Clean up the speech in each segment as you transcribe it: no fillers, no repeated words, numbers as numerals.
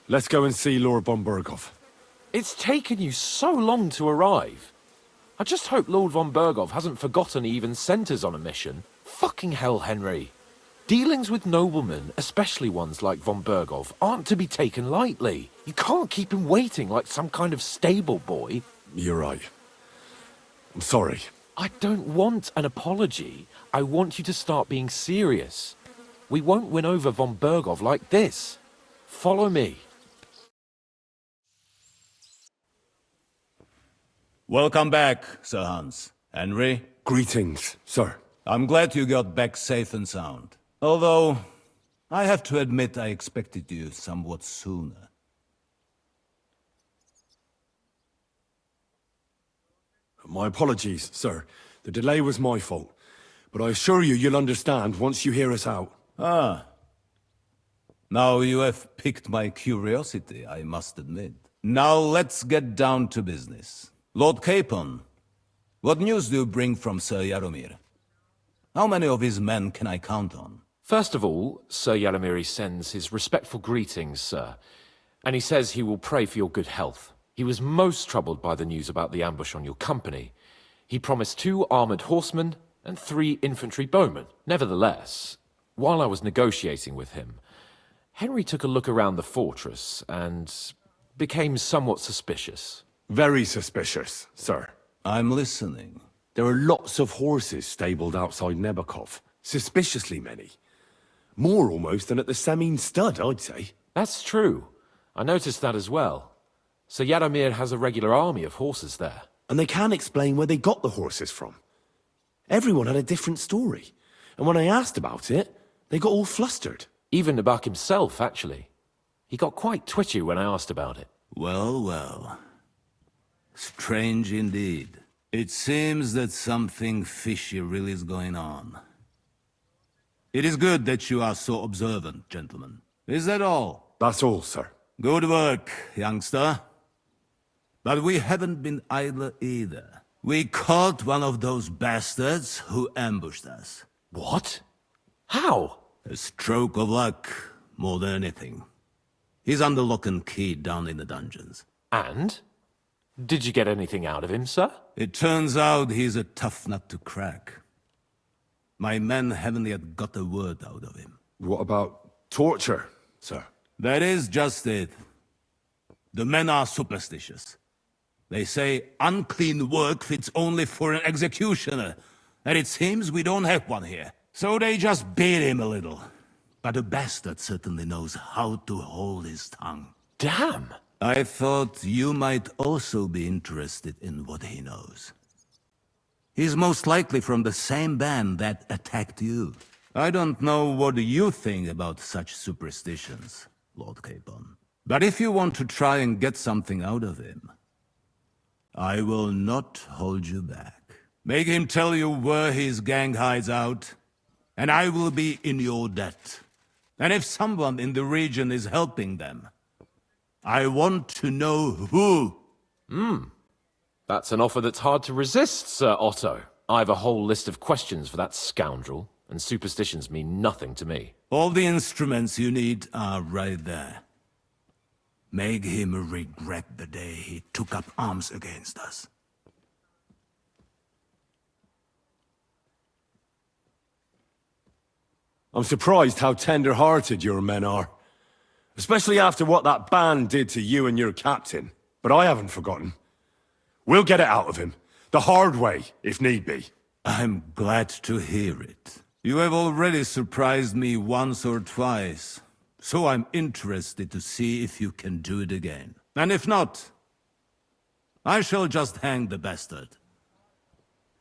Let's go and see Lord von Berghoff. It's taken you so long to arrive. I just hope Lord von Berghoff hasn't forgotten he even sent us on a mission. Fucking hell, Henry. Dealings with noblemen, especially ones like von Berghoff, aren't to be taken lightly. You can't keep him waiting like some kind of stable boy. You're right. I'm sorry. I don't want an apology. I want you to start being serious. We won't win over von Berghoff like this. Follow me. Welcome back, Sir Hans. Henry? Greetings, sir. I'm glad you got back safe and sound. Although, I have to admit I expected you somewhat sooner. My apologies, sir. The delay was my fault. But I assure you, you'll understand once you hear us out. Ah. Now you have piqued my curiosity, I must admit. Now let's get down to business. Lord Capon, what news do you bring from Sir Jaromir? How many of his men can I count on? First of all, Sir Jaromir sends his respectful greetings, sir. And he says he will pray for your good health. He was most troubled by the news about the ambush on your company. He promised 2 armored horsemen and 3 infantry bowmen. Nevertheless, while I was negotiating with him, Henry took a look around the fortress and became somewhat suspicious. Very suspicious, sir. I'm listening. There are lots of horses stabled outside Nebakov. Suspiciously many. More almost than at the Semine stud, I'd say. That's true. I noticed that as well. Sir Jaromir has a regular army of horses there. And they can't explain where they got the horses from. Everyone had a different story. And when I asked about it, they got all flustered. Even Nabak himself, actually. He got quite twitchy when I asked about it. Well, well. Strange indeed. It seems that something fishy really is going on. It is good that you are so observant, gentlemen. Is that all? That's all, sir. Good work, youngster. But we haven't been idle either. We caught one of those bastards who ambushed us. What? How? A stroke of luck, more than anything. He's under lock and key down in the dungeons. And? Did you get anything out of him, sir? It turns out he's a tough nut to crack. My men haven't yet got a word out of him. What about torture, sir? That is just it. The men are superstitious. They say unclean work fits only for an executioner, and it seems we don't have one here. So they just beat him a little. But a bastard certainly knows how to hold his tongue. Damn! I thought you might also be interested in what he knows. He's most likely from the same band that attacked you. I don't know what you think about such superstitions, Lord Capon. But if you want to try and get something out of him, I will not hold you back. Make him tell you where his gang hides out, and I will be in your debt. And if someone in the region is helping them, I want to know who. That's an offer that's hard to resist, Sir Otto. I have a whole list of questions for that scoundrel, and superstitions mean nothing to me. All the instruments you need are right there. Make him regret the day he took up arms against us. I'm surprised how tender-hearted your men are. Especially after what that band did to you and your captain. But I haven't forgotten. We'll get it out of him. The hard way, if need be. I'm glad to hear it. You have already surprised me once or twice, so I'm interested to see if you can do it again. And if not, I shall just hang the bastard.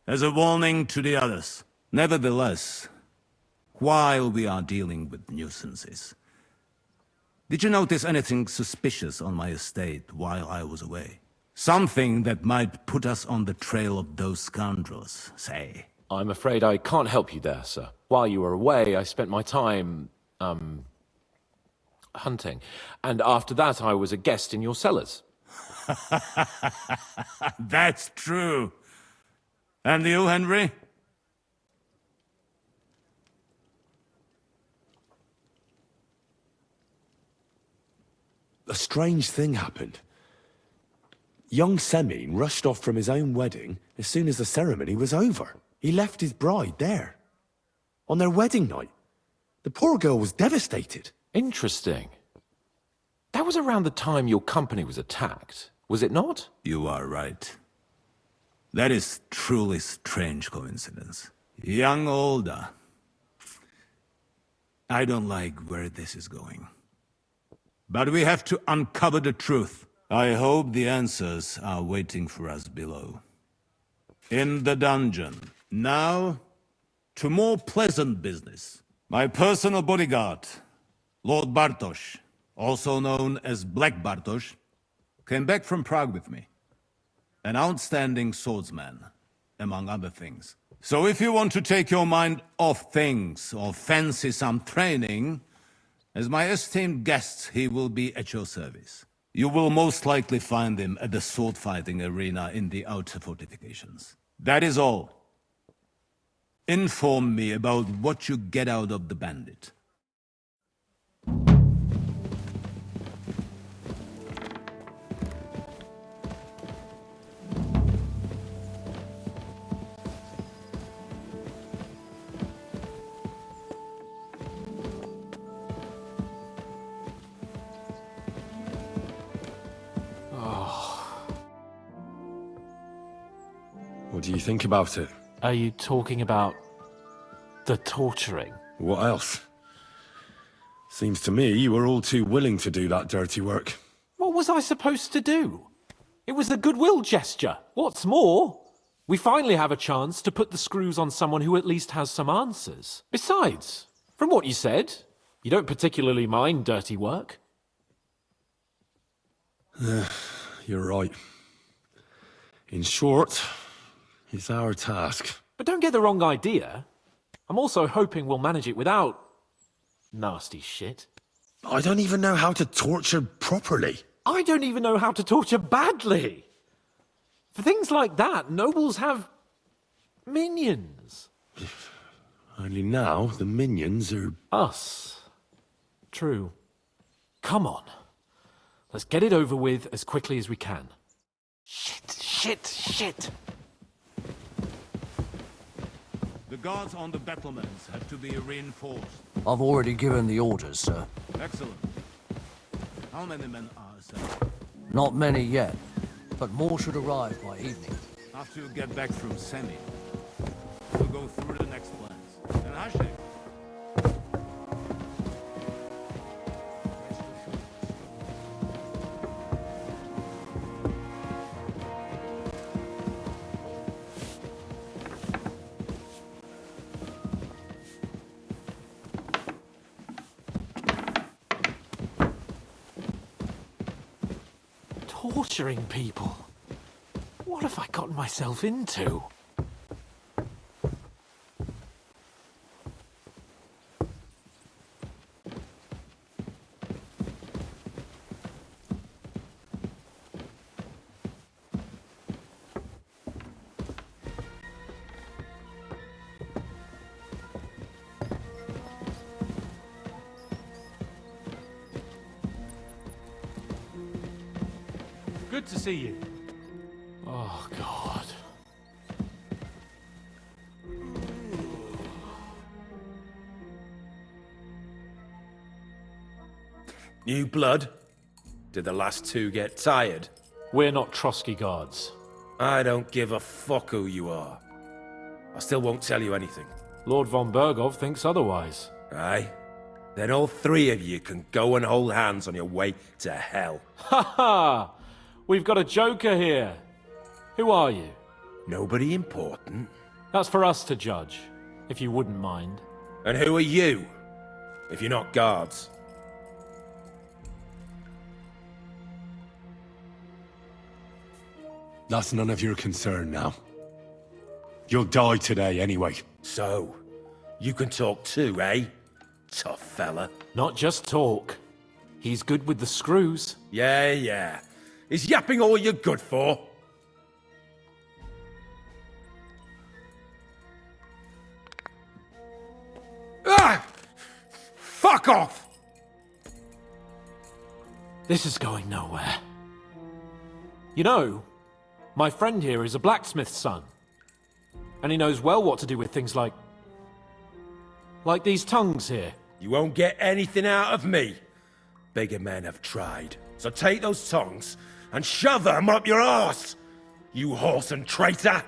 As a warning to the others. Nevertheless, while we are dealing with nuisances, did you notice anything suspicious on my estate while I was away? Something that might put us on the trail of those scoundrels, say. I'm afraid I can't help you there, sir. While you were away, I spent my time, hunting. And after that, I was a guest in your cellars. That's true. And you, Henry? a strange thing happened. Young Semyon rushed off from his own wedding as soon as the ceremony was over. He left his bride there. On their wedding night. The poor girl was devastated. Interesting. That was around the time your company was attacked, was it not? You are right. That is truly strange coincidence. Young Olda. I don't like where this is going. But we have to uncover the truth. I hope the answers are waiting for us below. In the dungeon. Now, to more pleasant business. My personal bodyguard, Lord Bartosz, also known as Black Bartosz, came back from Prague with me. An outstanding swordsman, among other things. So if you want to take your mind off things or fancy some training, as my esteemed guest, he will be at your service. You will most likely find him at the sword-fighting arena in the outer fortifications. That is all. Inform me about what you get out of the bandit. What do you think about it? Are you talking about the torturing? What else? Seems to me you were all too willing to do that dirty work. What was I supposed to do? It was a goodwill gesture. What's more, we finally have a chance to put the screws on someone who at least has some answers. Besides, from what you said, you don't particularly mind dirty work. You're right. In short, it's our task. But don't get the wrong idea. I'm also hoping we'll manage it without nasty shit. I don't even know how to torture properly. I don't even know how to torture badly. For things like that, nobles have minions. Only now the minions are... Us. True. Come on. Let's get it over with as quickly as we can. Shit. The guards on the battlements have to be reinforced. I've already given the orders, sir. Excellent. How many men are sir? Not many yet, but more should arrive by evening. After you get back from Semi, we'll go through the next plans. And Hashtag. Torturing people. What have I gotten myself into? Good to see you. Oh, God. New blood? Did the last two get tired? We're not Trotsky guards. I don't give a fuck who you are. I still won't tell you anything. Lord von Bergov thinks otherwise. Aye? Then all three of you can go and hold hands on your way to hell. Ha ha! We've got a joker here. Who are you? Nobody important. That's for us to judge, if you wouldn't mind. And who are you? If you're not guards. That's none of your concern now. You'll die today anyway. So, you can talk too, eh? Tough fella. Not just talk. He's good with the screws. Yeah. Is yapping all you're good for? Ah! Fuck off! This is going nowhere. You know, my friend here is a blacksmith's son. And he knows well what to do with things like these tongues here. You won't get anything out of me. Bigger men have tried. So take those tongs and shove them up your arse, you horse and traitor!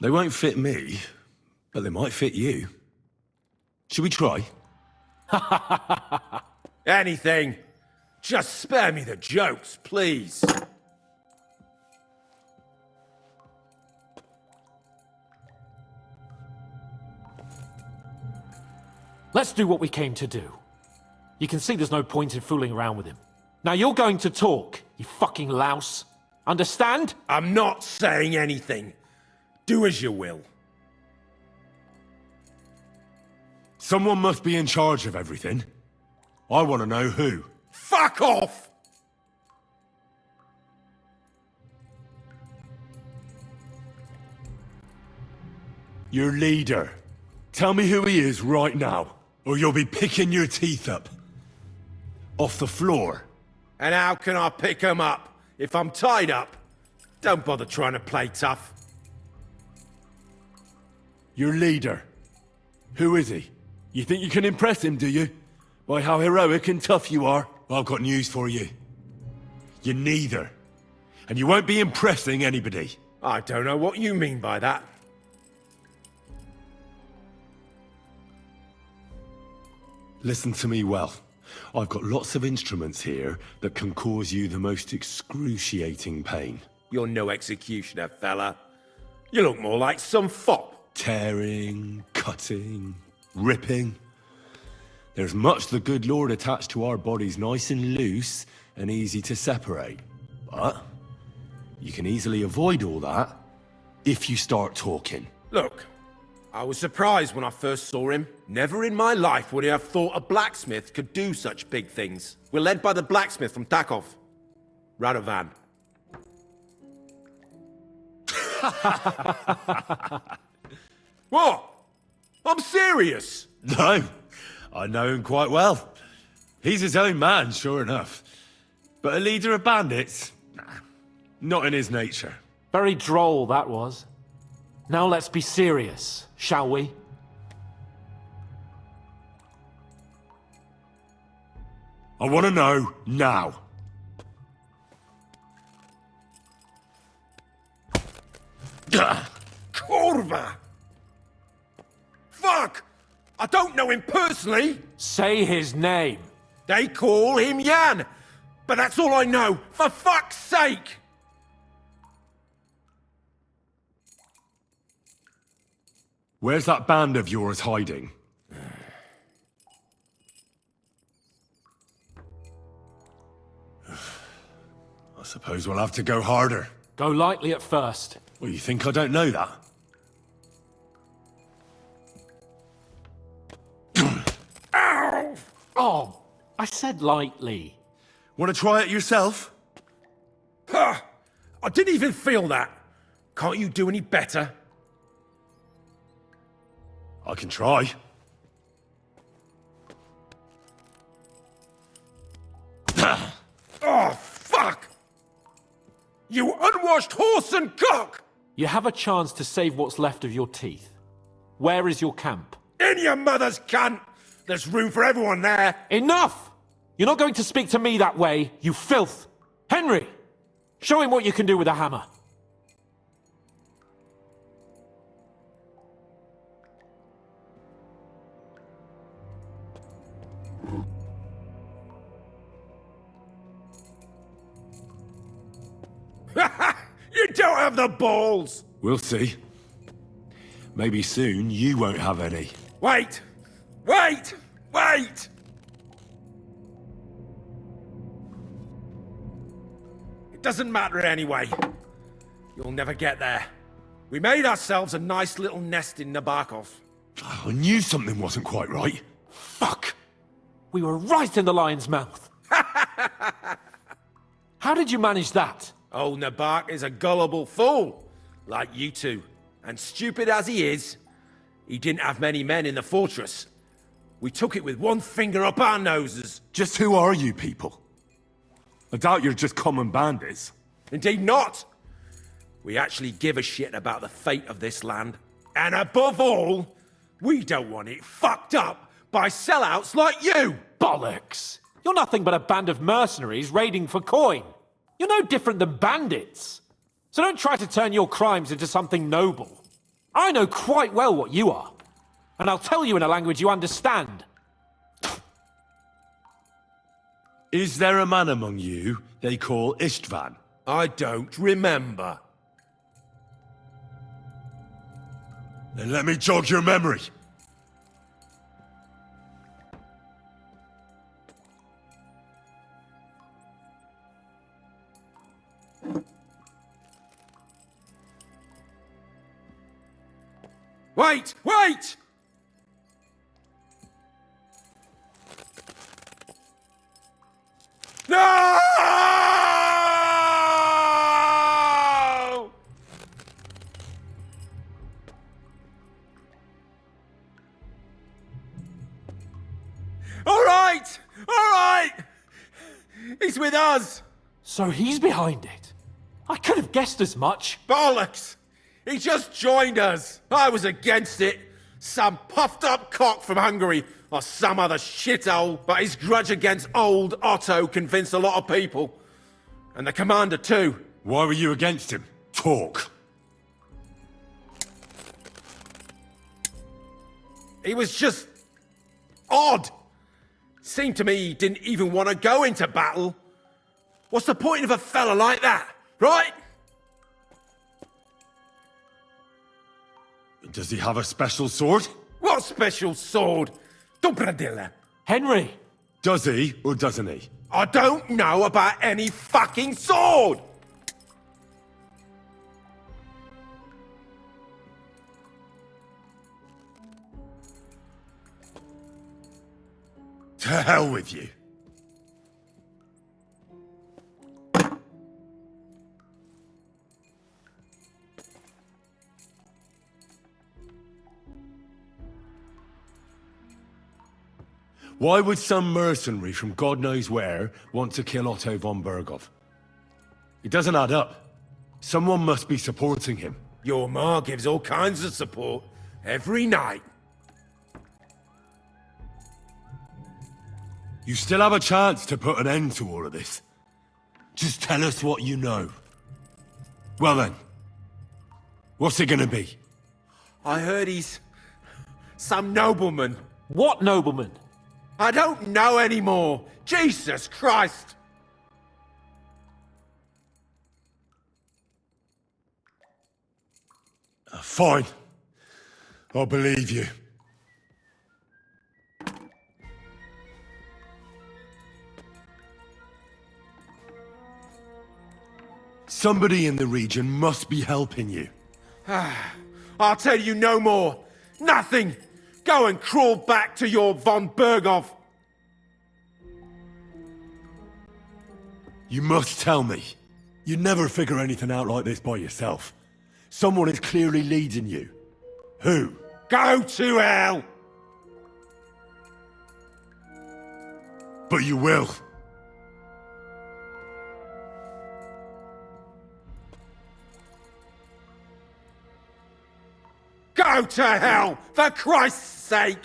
They won't fit me, but they might fit you. Should we try? Anything. Just spare me the jokes, please. Let's do what we came to do. You can see there's no point in fooling around with him. Now you're going to talk, you fucking louse. Understand? I'm not saying anything. Do as you will. Someone must be in charge of everything. I want to know who. Fuck off! Your leader. Tell me who he is right now, or you'll be picking your teeth up. Off the floor. And how can I pick 'em up if I'm tied up? Don't bother trying to play tough. Your leader. Who is he? You think you can impress him, do you? By how heroic and tough you are? Well, I've got news for you. You're neither. And you won't be impressing anybody. I don't know what you mean by that. Listen to me well. I've got lots of instruments here that can cause you the most excruciating pain. You're no executioner, fella. You look more like some fop. Tearing, cutting, ripping. There's much the good Lord attached to our bodies nice and loose and easy to separate. But you can easily avoid all that if you start talking. Look, I was surprised when I first saw him. Never in my life would I have thought a blacksmith could do such big things. We're led by the blacksmith from Takov. Radovan. What? I'm serious. No, I know him quite well. He's his own man, sure enough. But a leader of bandits? Nah, not in his nature. Very droll, that was. Now let's be serious, shall we? I want to know now. Kurva! Fuck! I don't know him personally. Say his name. They call him Jan. But that's all I know. For fuck's sake! Where's that band of yours hiding? I suppose we'll have to go harder. Go lightly at first. Well, you think I don't know that? Ow! Oh, I said lightly. Want to try it yourself? Huh. I didn't even feel that. Can't you do any better? I can try. Oh, fuck! You unwashed horse and cock! You have a chance to save what's left of your teeth. Where is your camp? In your mother's cunt! There's room for everyone there! Enough! You're not going to speak to me that way, you filth! Henry! Show him what you can do with a hammer. You don't have the balls! We'll see. Maybe soon you won't have any. Wait! Wait! Wait! It doesn't matter anyway. You'll never get there. We made ourselves a nice little nest in Nabokov. I knew something wasn't quite right. Fuck! We were right in the lion's mouth. How did you manage that? Old Nabark is a gullible fool, like you two. And stupid as he is, he didn't have many men in the fortress. We took it with one finger up our noses. Just who are you people? I doubt you're just common bandits. Indeed not. We actually give a shit about the fate of this land. And above all, we don't want it fucked up by sellouts like you! Bollocks! You're nothing but a band of mercenaries raiding for coin. You're no different than bandits. So don't try to turn your crimes into something noble. I know quite well what you are. And I'll tell you in a language you understand. Is there a man among you they call Istvan? I don't remember. Then let me jog your memory. Wait! Wait! No! All right! All right! He's with us! So he's behind it. I could have guessed as much. Bollocks! He just joined us! I was against it! Some puffed-up cock from Hungary, or some other shithole, but his grudge against old Otto convinced a lot of people. And the commander too. Why were you against him? Talk. He was just... odd. Seemed to me he didn't even want to go into battle. What's the point of a fella like that, right? Does he have a special sword? What special sword? Dobradilla. Henry! Does he, or doesn't he? I don't know about any fucking sword! To hell with you. Why would some mercenary from God knows where want to kill Otto von Berghoff? It doesn't add up. Someone must be supporting him. Your ma gives all kinds of support every night. You still have a chance to put an end to all of this. Just tell us what you know. Well then, what's it gonna be? I heard he's... some nobleman. What nobleman? I don't know anymore. Jesus Christ! Fine. I'll believe you. Somebody in the region must be helping you. I'll tell you no more. Nothing! Go and crawl back to your von Berghoff. You must tell me. You'd never figure anything out like this by yourself. Someone is clearly leading you. Who? Go to hell! But you will. Go to hell, for Christ's sake!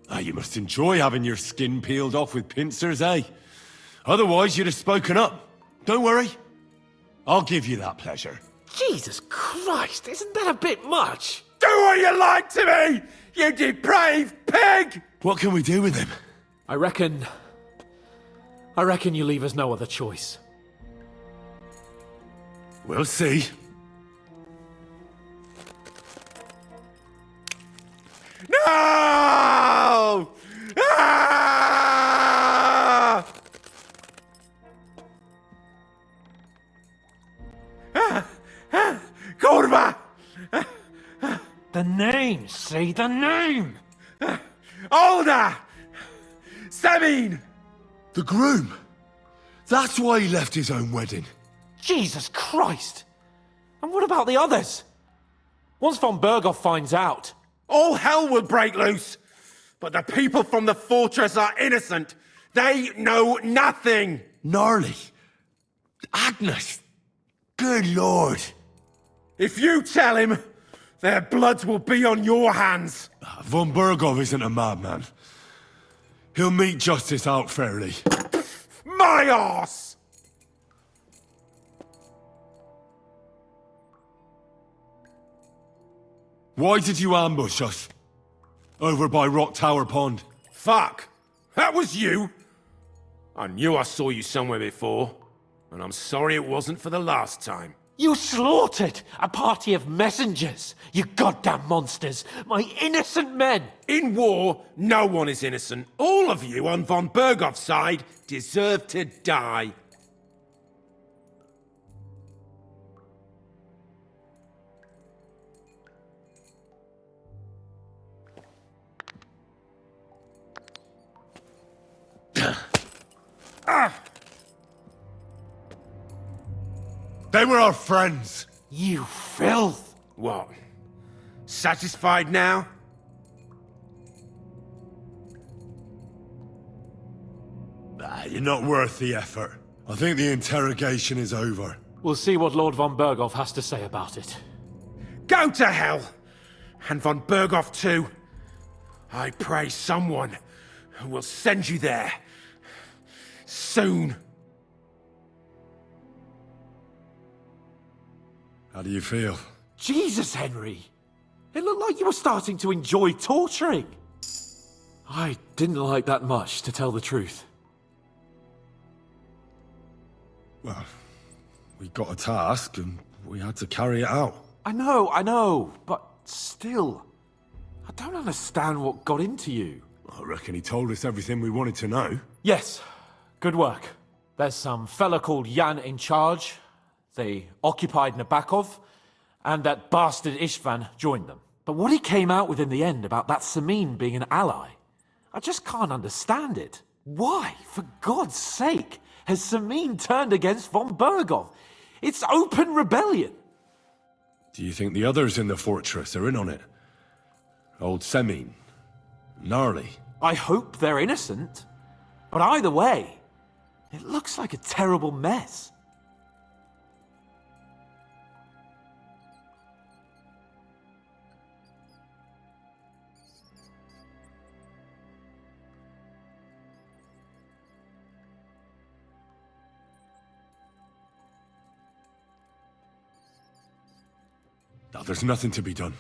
Ah, you must enjoy having your skin peeled off with pincers, eh? Otherwise, you'd have spoken up. Don't worry. I'll give you that pleasure. Jesus Christ, isn't that a bit much? Do what you like to me, you depraved pig! What can we do with him? I reckon you leave us no other choice. We'll see. No! Ah! Kurva! The name! Say the name! Older! Semin! The groom! That's why he left his own wedding. Jesus Christ! And what about the others? Once von Berghoff finds out... All hell will break loose! But the people from the fortress are innocent! They know nothing! Gnarly. Agnes. Good lord. If you tell him, their blood will be on your hands! Von Berghoff isn't a madman. He'll mete justice out fairly. My arse! Why did you ambush us? Over by Rock Tower Pond. Fuck! That was you! I knew I saw you somewhere before, and I'm sorry it wasn't for the last time. You slaughtered a party of messengers, you goddamn monsters, my innocent men! In war, no one is innocent. All of you on von Berghoff's side deserve to die. They were our friends. You filth! What? Satisfied now? You're not worth the effort. I think the interrogation is over. We'll see what Lord von Berghoff has to say about it. Go to hell! And von Berghoff too. I pray someone will send you there. Soon. How do you feel? Jesus, Henry! It looked like you were starting to enjoy torturing. I didn't like that much, to tell the truth. Well, we got a task and we had to carry it out. I know, but still. I don't understand what got into you. I reckon he told us everything we wanted to know. Yes, good work. There's some fella called Jan in charge. They occupied Nabokov, and that bastard Istvan joined them. But what he came out with in the end about that Samin being an ally, I just can't understand it. Why, for God's sake, has Samin turned against von Berghoff? It's open rebellion. Do you think the others in the fortress are in on it? Old Semin, Gnarly. I hope they're innocent. But either way, it looks like a terrible mess. Now, there's nothing to be done.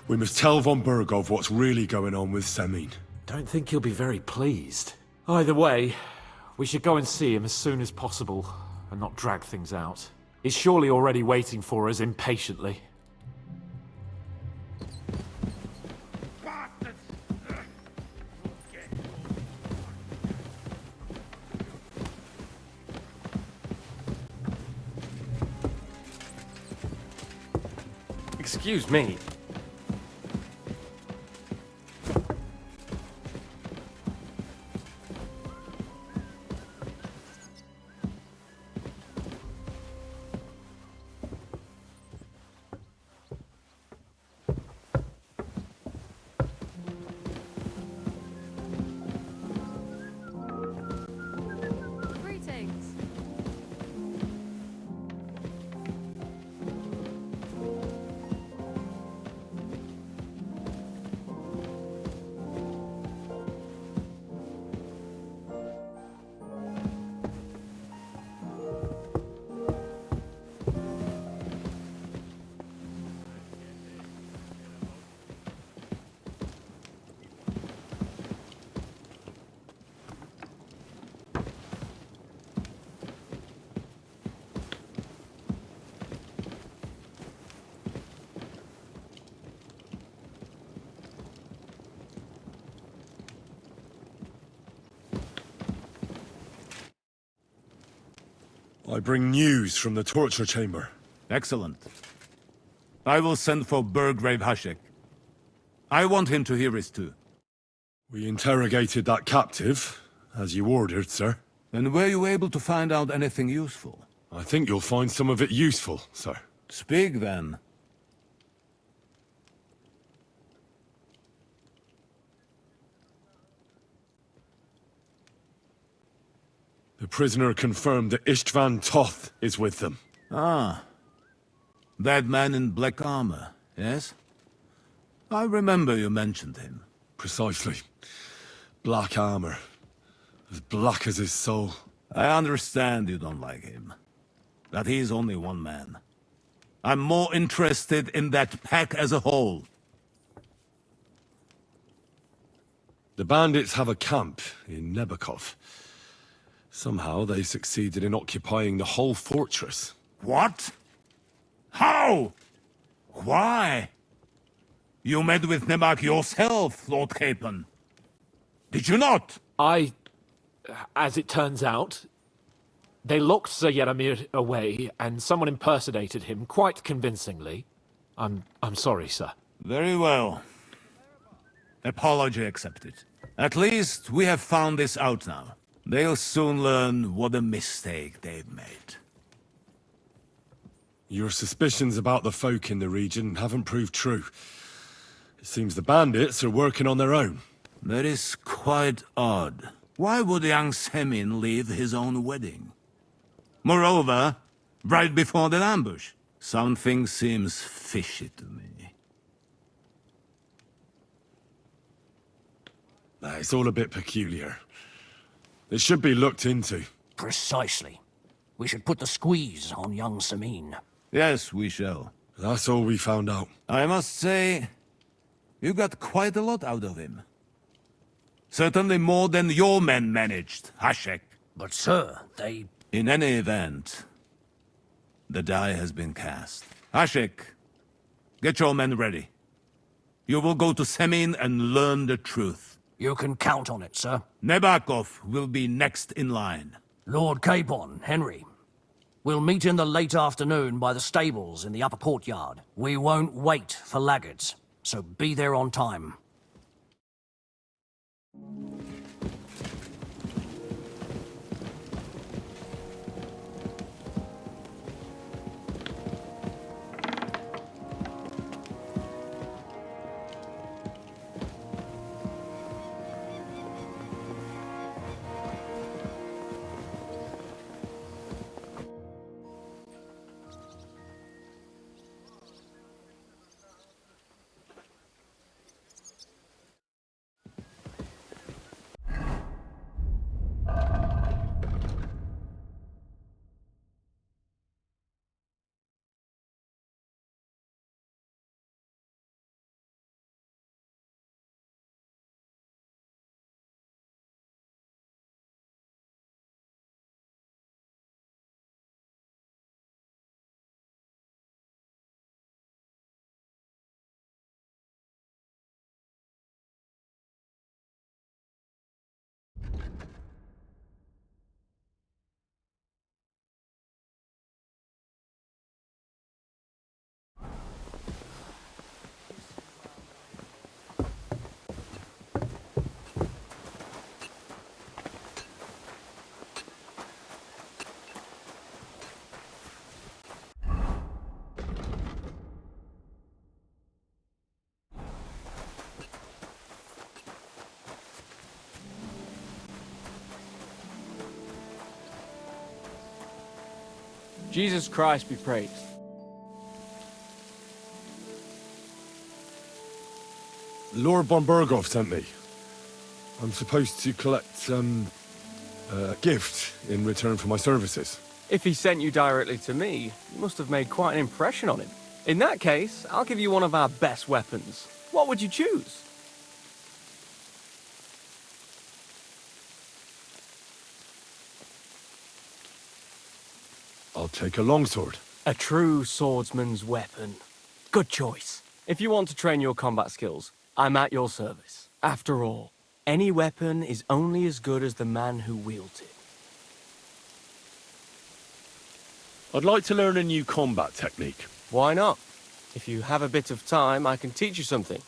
We must tell von Berghoff what's really going on with Semin. Don't think he'll be very pleased. Either way, we should go and see him as soon as possible and not drag things out. He's surely already waiting for us impatiently. Excuse me. Greetings. I bring news from the torture chamber. Excellent. I will send for Burgrave Hashek. I want him to hear it too. We interrogated that captive, as you ordered, sir. And were you able to find out anything useful? I think you'll find some of it useful, sir. Speak then. The prisoner confirmed that Istvan Toth is with them. Ah. That man in black armor, yes? I remember you mentioned him. Precisely. Black armor. As black as his soul. I understand you don't like him. That he's only one man. I'm more interested in that pack as a whole. The bandits have a camp in Nebakov. Somehow they succeeded in occupying the whole fortress. What? How? Why? You met with Nebak yourself, Lord Capon. Did you not? As it turns out, they locked Sir Yaramir away, and someone impersonated him quite convincingly. I'm sorry, sir. Very well. Apology accepted. At least we have found this out now. They'll soon learn what a mistake they've made. Your suspicions about the folk in the region haven't proved true. It seems the bandits are working on their own. That is quite odd. Why would young Semin leave his own wedding? Moreover, right before the ambush. Something seems fishy to me. It's all a bit peculiar. It should be looked into. Precisely. We should put the squeeze on young Samin. Yes, we shall. That's all we found out. I must say, you got quite a lot out of him. Certainly more than your men managed, Hashek. But sir, they... In any event, the die has been cast. Hashek, get your men ready. You will go to Semin and learn the truth. You can count on it, sir. Nebakov will be next in line. Lord Capon, Henry. We'll meet in the late afternoon by the stables in the upper courtyard. We won't wait for laggards, so be there on time. Jesus Christ be praised. Lord Bombergov sent me. I'm supposed to collect, a gift in return for my services. If he sent you directly to me, you must have made quite an impression on him. In that case, I'll give you one of our best weapons. What would you choose? I'll take a longsword. A true swordsman's weapon. Good choice. If you want to train your combat skills, I'm at your service. After all, any weapon is only as good as the man who wields it. I'd like to learn a new combat technique. Why not? If you have a bit of time, I can teach you something.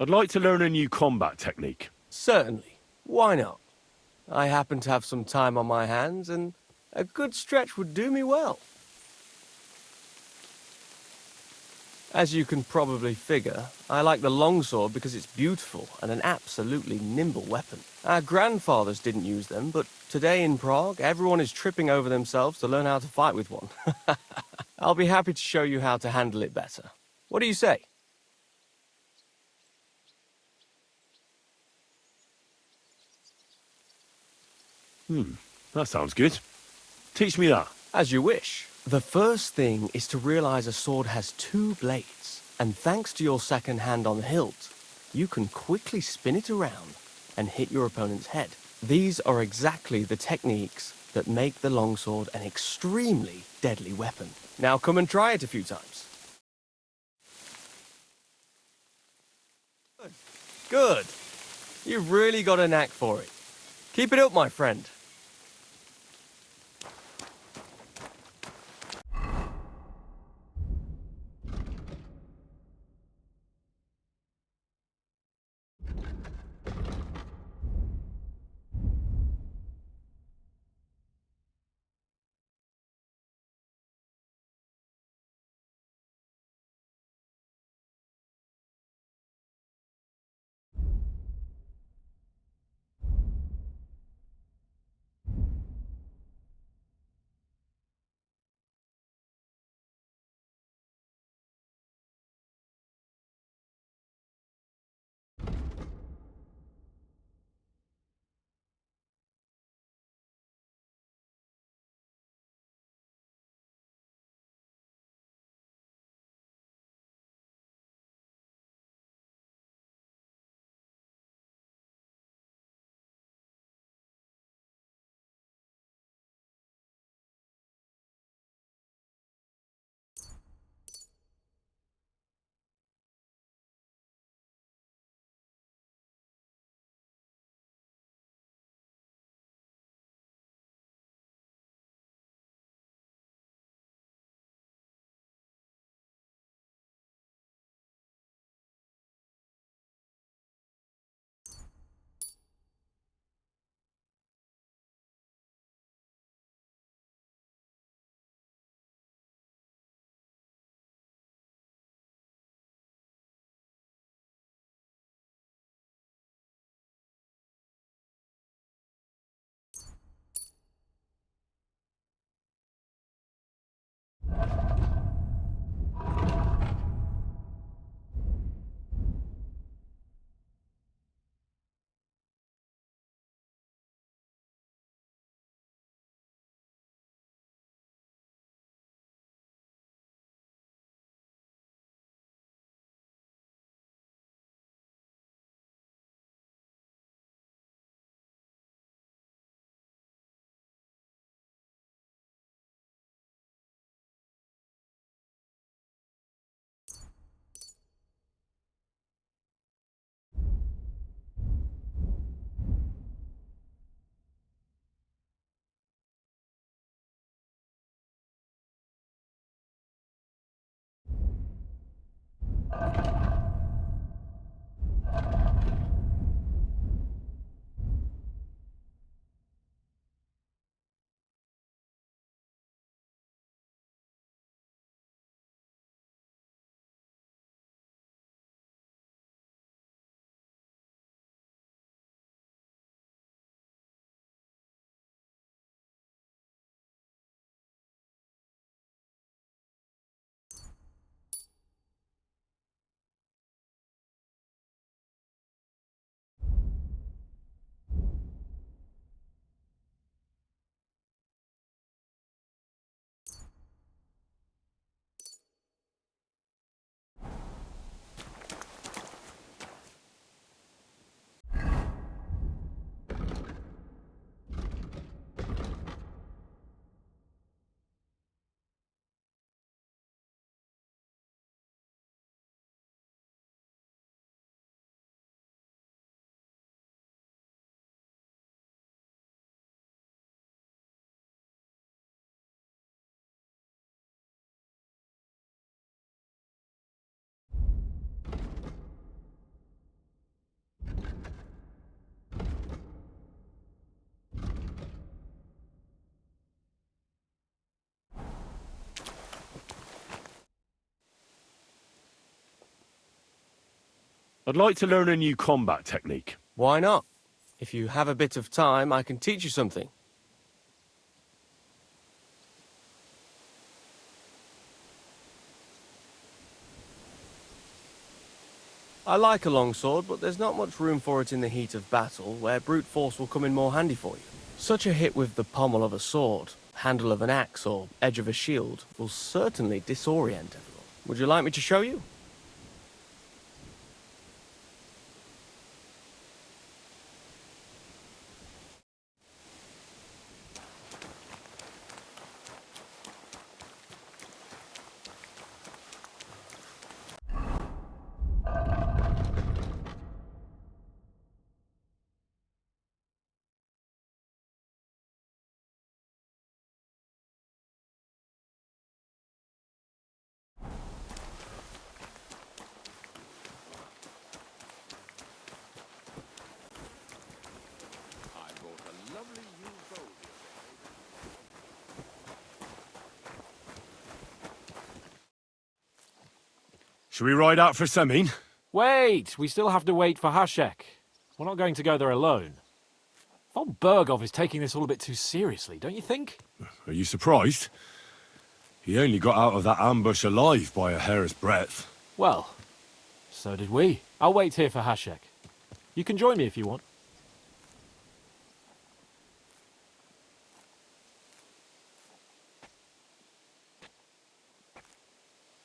I'd like to learn a new combat technique. Certainly. Why not? I happen to have some time on my hands, and a good stretch would do me well. As you can probably figure, I like the longsword because it's beautiful and an absolutely nimble weapon. Our grandfathers didn't use them, but today in Prague, everyone is tripping over themselves to learn how to fight with one. I'll be happy to show you how to handle it better. What do you say? That sounds good. Teach me that. As you wish. The first thing is to realize a sword has two blades, and thanks to your second hand on the hilt, you can quickly spin it around and hit your opponent's head. These are exactly the techniques that make the longsword an extremely deadly weapon. Now come and try it a few times. Good. You've really got a knack for it. Keep it up, my friend. I'd like to learn a new combat technique. Why not? If you have a bit of time, I can teach you something. I like a longsword, but there's not much room for it in the heat of battle, where brute force will come in more handy for you. Such a hit with the pommel of a sword, handle of an axe, or edge of a shield will certainly disorient everyone. Would you like me to show you? Should we ride out for Semin? Wait! We still have to wait for Hashek. We're not going to go there alone. Von Berghoff is taking this all a bit too seriously, don't you think? Are you surprised? He only got out of that ambush alive by a hair's breadth. Well, so did we. I'll wait here for Hashek. You can join me if you want.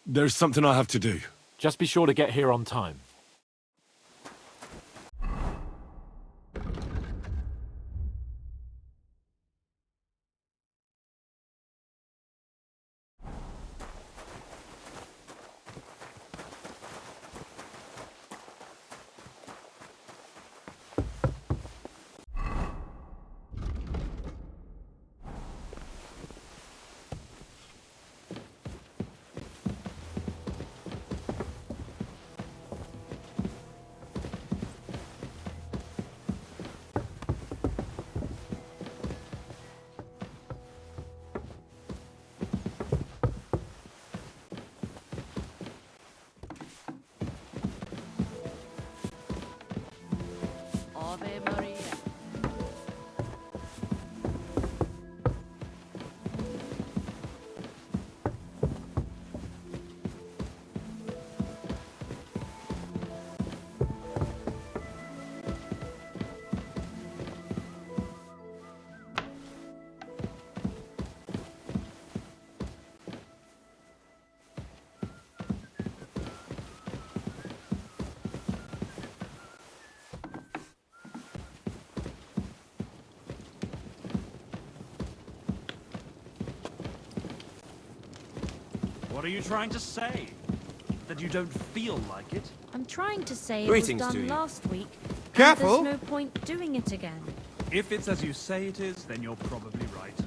There's something I have to do. Just be sure to get here on time. Ave Maria. What are you trying to say? That you don't feel like it? I'm trying to say it Greetings was to done you. last week. Careful! And there's no point doing it again. If it's as you say it is, then you're probably right.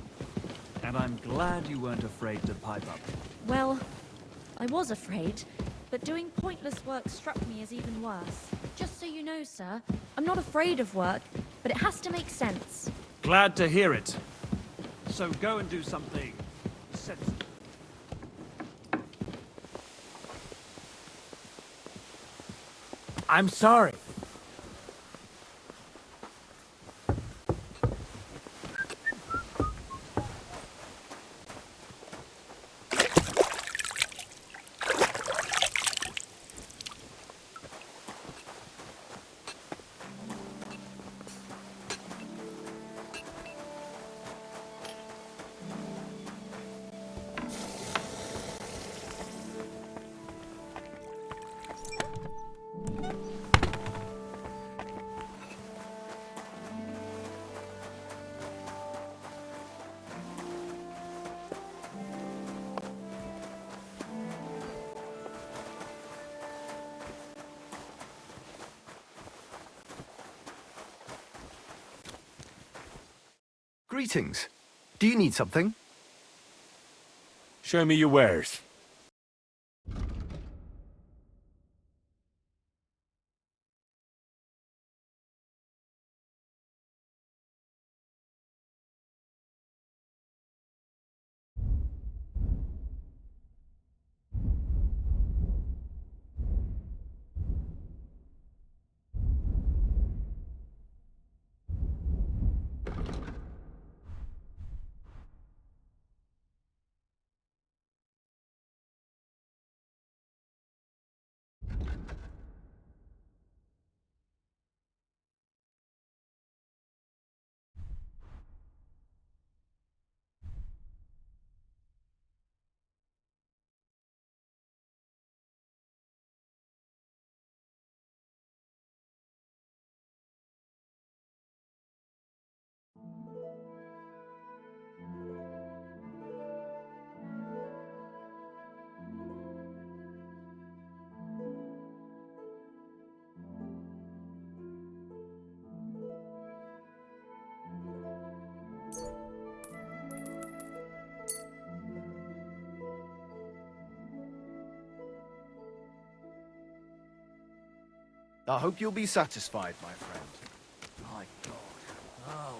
And I'm glad you weren't afraid to pipe up. Well, I was afraid, but doing pointless work struck me as even worse. Just so you know, sir, I'm not afraid of work, but it has to make sense. Glad to hear it. So go and do something sensible. I'm sorry. Greetings. Do you need something? Show me your wares. I hope you'll be satisfied, my friend. My God. Oh,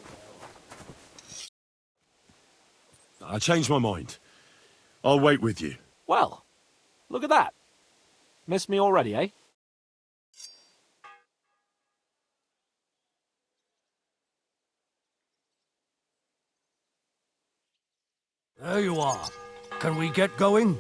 well. I changed my mind. I'll wait with you. Well, look at that. Missed me already, eh? There you are. Can we get going?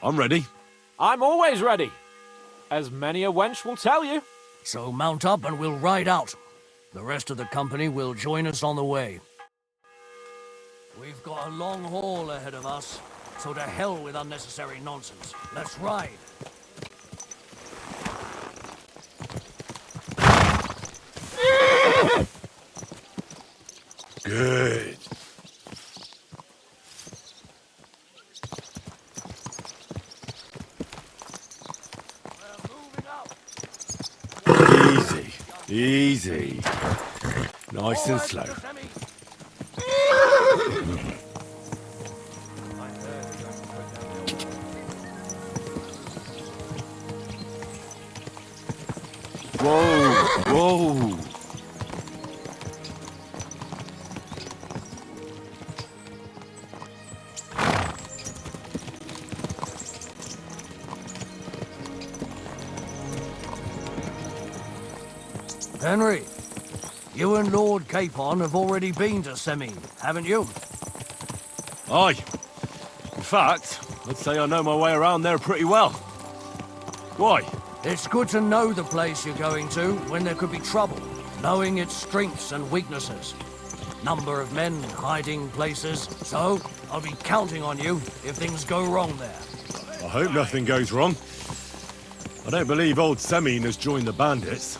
I'm ready. I'm always ready. As many a wench will tell you. So mount up and we'll ride out. The rest of the company will join us on the way. We've got a long haul ahead of us, so to hell with unnecessary nonsense. Let's ride. Good. Easy. Easy. Nice and slow. Whoa, whoa. Henry, you and Lord Capon have already been to Semine, haven't you? Aye. In fact, I'd say I know my way around there pretty well. Why? It's good to know the place you're going to when there could be trouble, knowing its strengths and weaknesses. Number of men, hiding places, so I'll be counting on you if things go wrong there. I hope nothing goes wrong. I don't believe old Semine has joined the bandits.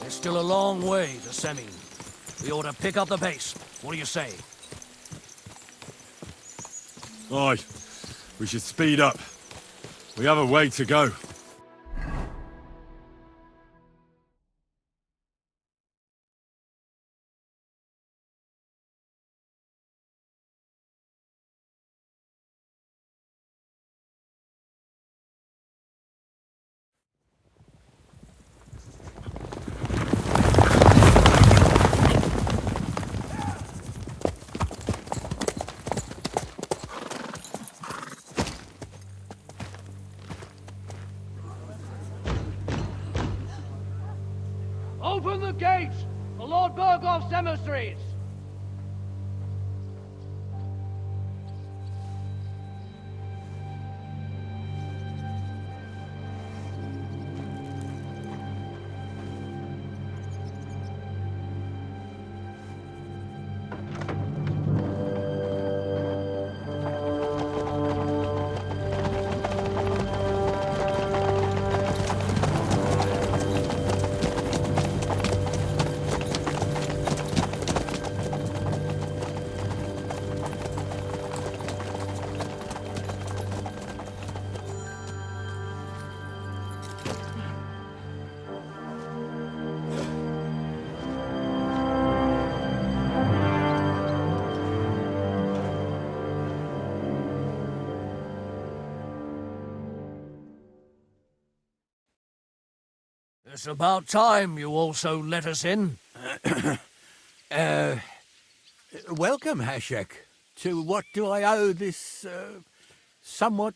There's still a long way to Semine. We ought to pick up the pace. What do you say? Aye. We should speed up. We have a way to go. Open the gates! The Lord Berghoff's emissaries! It's about time you also let us in. Welcome, Hashek. To what do I owe this, somewhat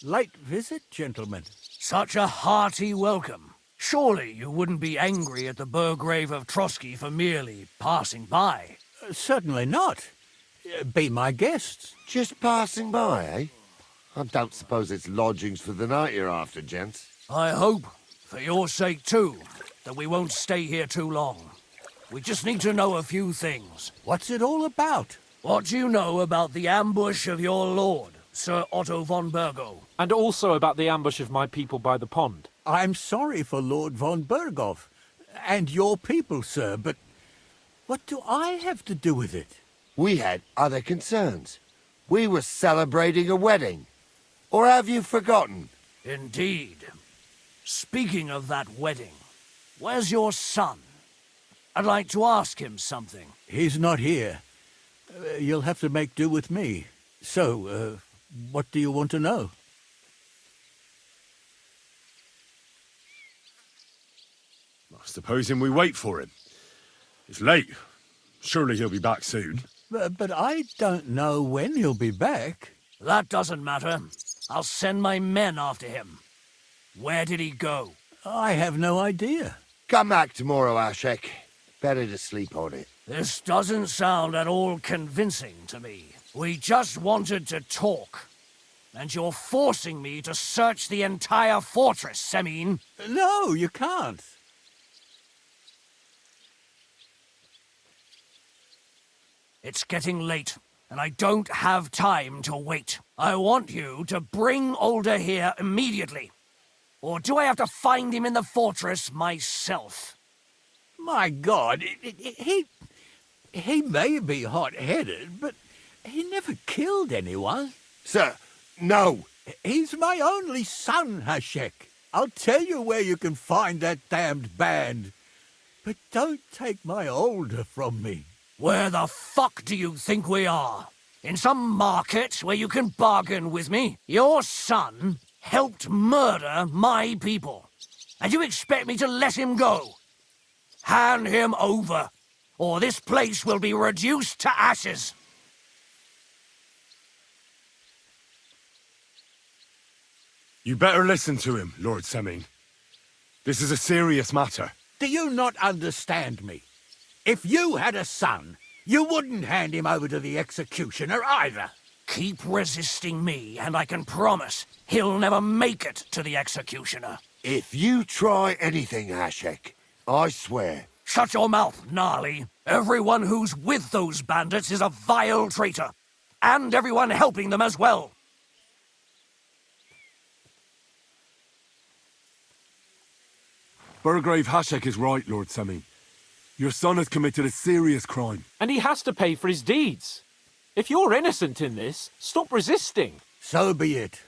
late visit, gentlemen? Such a hearty welcome. Surely you wouldn't be angry at the Burgrave of Trotsky for merely passing by. Certainly not. Be my guests. Just passing by, eh? I don't suppose it's lodgings for the night you're after, gents. I hope, for your sake too, that we won't stay here too long. We just need to know a few things. What's it all about? What do you know about the ambush of your lord, Sir Otto von Burgo? And also about the ambush of my people by the pond. I'm sorry for Lord von Burgov and your people, sir, but what do I have to do with it? We had other concerns. We were celebrating a wedding. Or have you forgotten? Indeed. Speaking of that wedding, where's your son? I'd like to ask him something. He's not here. You'll have to make do with me. So, what do you want to know? Supposing we wait for him. It's late. Surely he'll be back soon. But I don't know when he'll be back. That doesn't matter. I'll send my men after him. Where did he go? I have no idea. Come back tomorrow, Ashek. Better to sleep on it. This doesn't sound at all convincing to me. We just wanted to talk. And you're forcing me to search the entire fortress, Semine. No, you can't. It's getting late, and I don't have time to wait. I want you to bring Older here immediately. Or do I have to find him in the fortress myself? My God, he may be hot-headed, but he never killed anyone. Sir, no! He's my only son, Hashek. I'll tell you where you can find that damned band. But don't take my Older from me. Where the fuck do you think we are? In some market where you can bargain with me? Your son helped murder my people. And you expect me to let him go? Hand him over, or this place will be reduced to ashes. You better listen to him, Lord Semine. This is a serious matter. Do you not understand me? If you had a son, you wouldn't hand him over to the executioner either. Keep resisting me, and I can promise he'll never make it to the executioner. If you try anything, Ashek, I swear. Shut your mouth, Gnarly. Everyone who's with those bandits is a vile traitor. And everyone helping them as well. Burgrave Hashek is right, Lord Semine. Your son has committed a serious crime. And he has to pay for his deeds. If you're innocent in this, stop resisting. So be it.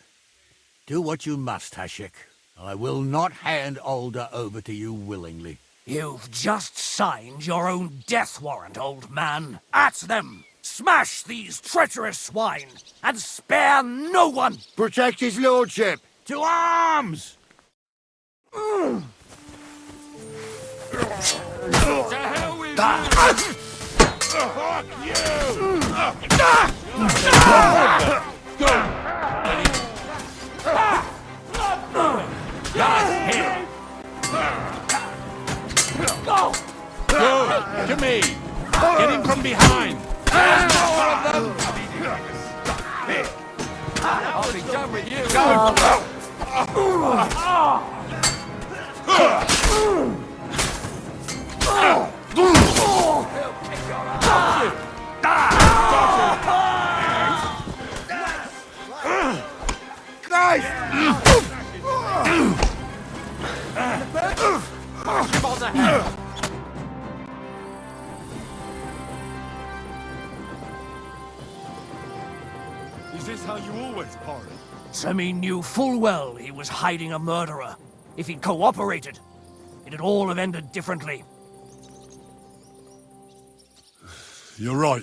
Do what you must, Hashek. I will not hand Older over to you willingly. You've just signed your own death warrant, old man. At them! Smash these treacherous swine, and spare no one! Protect his lordship! To arms! To hell with you! Fuck you! Go! To me! Get him from behind! I'll be done with you! Is this how you always party? Semine knew full well he was hiding a murderer. If he'd cooperated, it'd all have ended differently. You're right.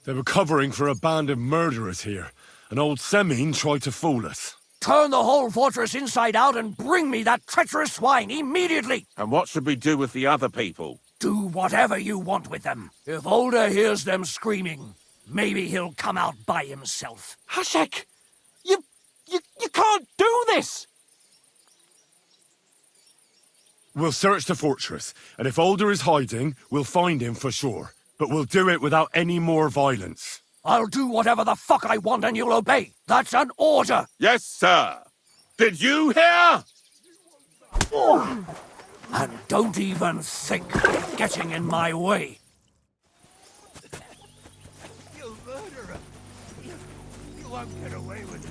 They were covering for a band of murderers here, and old Semine tried to fool us. Turn the whole fortress inside out and bring me that treacherous swine immediately! And what should we do with the other people? Do whatever you want with them. If Older hears them screaming, maybe he'll come out by himself. Hashek! You can't do this! We'll search the fortress, and if Older is hiding, we'll find him for sure. But we'll do it without any more violence. I'll do whatever the fuck I want and you'll obey. That's an order! Yes, sir! Did you hear? And don't even think of getting in my way. You murderer! You won't get away with it.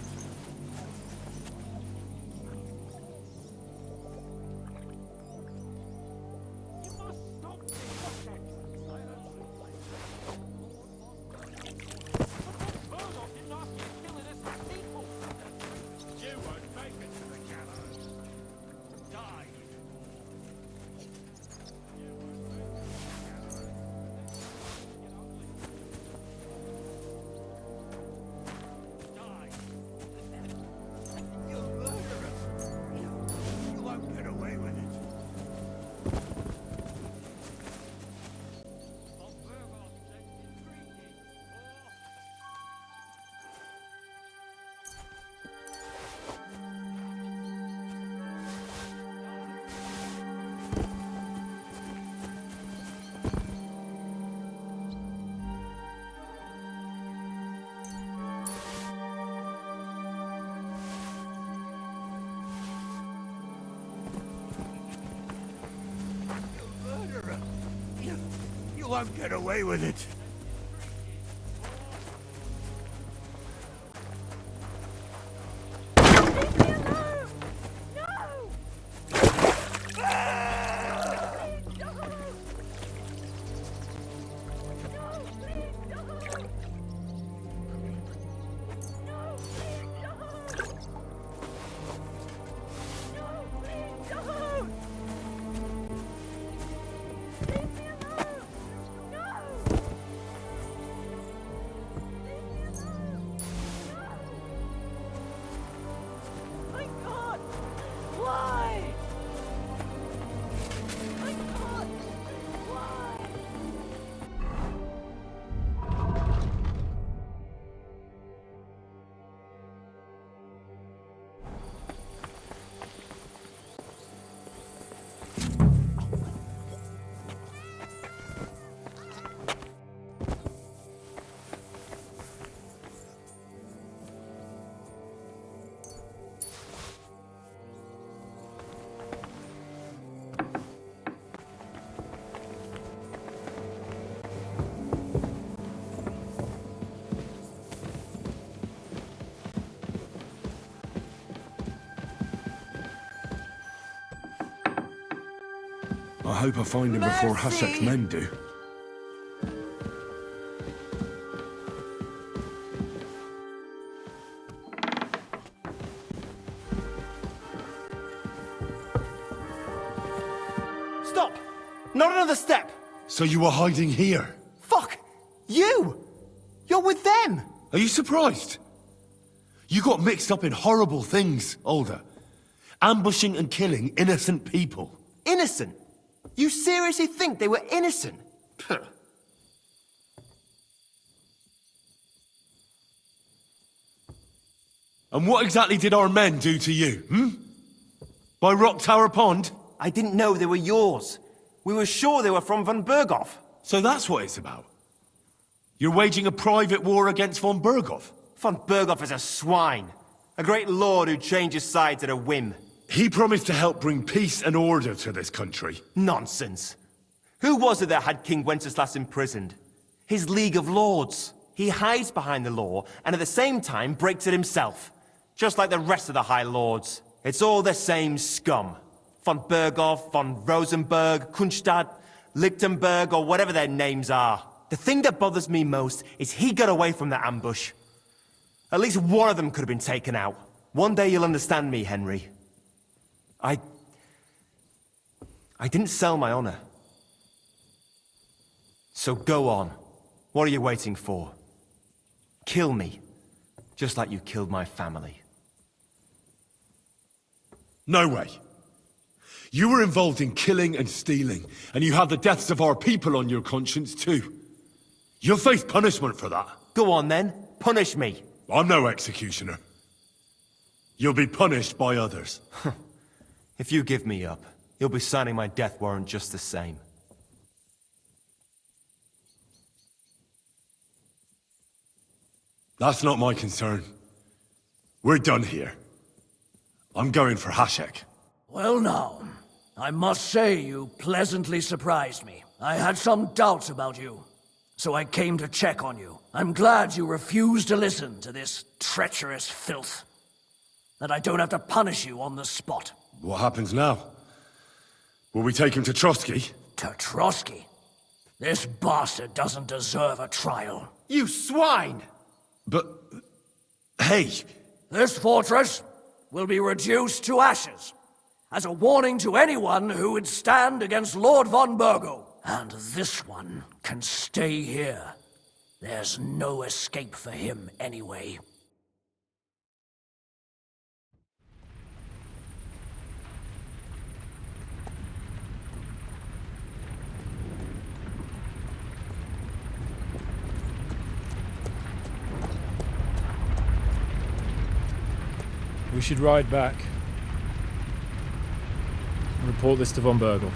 You won't get away with it. I hope I find him before Hasek's men do. Stop! Not another step! So you were hiding here? Fuck! You! You're with them! Are you surprised? You got mixed up in horrible things, Alda. Ambushing and killing innocent people. Innocent? You seriously think they were innocent? Puh. And what exactly did our men do to you, By Rock Tower Pond? I didn't know they were yours. We were sure they were from von Berghoff. So that's what it's about? You're waging a private war against von Berghoff? Von Berghoff is a swine. A great lord who changes sides at a whim. He promised to help bring peace and order to this country. Nonsense. Who was it that had King Wenceslas imprisoned? His League of Lords. He hides behind the law, and at the same time breaks it himself. Just like the rest of the High Lords. It's all the same scum. Von Berghoff, von Rosenberg, Kunstadt, Lichtenberg, or whatever their names are. The thing that bothers me most is he got away from the ambush. At least one of them could have been taken out. One day you'll understand me, Henry. I didn't sell my honor. So go on. What are you waiting for? Kill me. Just like you killed my family. No way. You were involved in killing and stealing, and you have the deaths of our people on your conscience too. You'll face punishment for that. Go on then. Punish me. I'm no executioner. You'll be punished by others. If you give me up, you'll be signing my death warrant just the same. That's not my concern. We're done here. I'm going for Hashek. Well now, I must say you pleasantly surprised me. I had some doubts about you, so I came to check on you. I'm glad you refused to listen to this treacherous filth. That I don't have to punish you on the spot. What happens now? Will we take him to Trotsky? To Trotsky? This bastard doesn't deserve a trial. You swine! But... hey! This fortress will be reduced to ashes, as a warning to anyone who would stand against Lord von Burgo. And this one can stay here. There's no escape for him anyway. We should ride back and report this to von Burgle.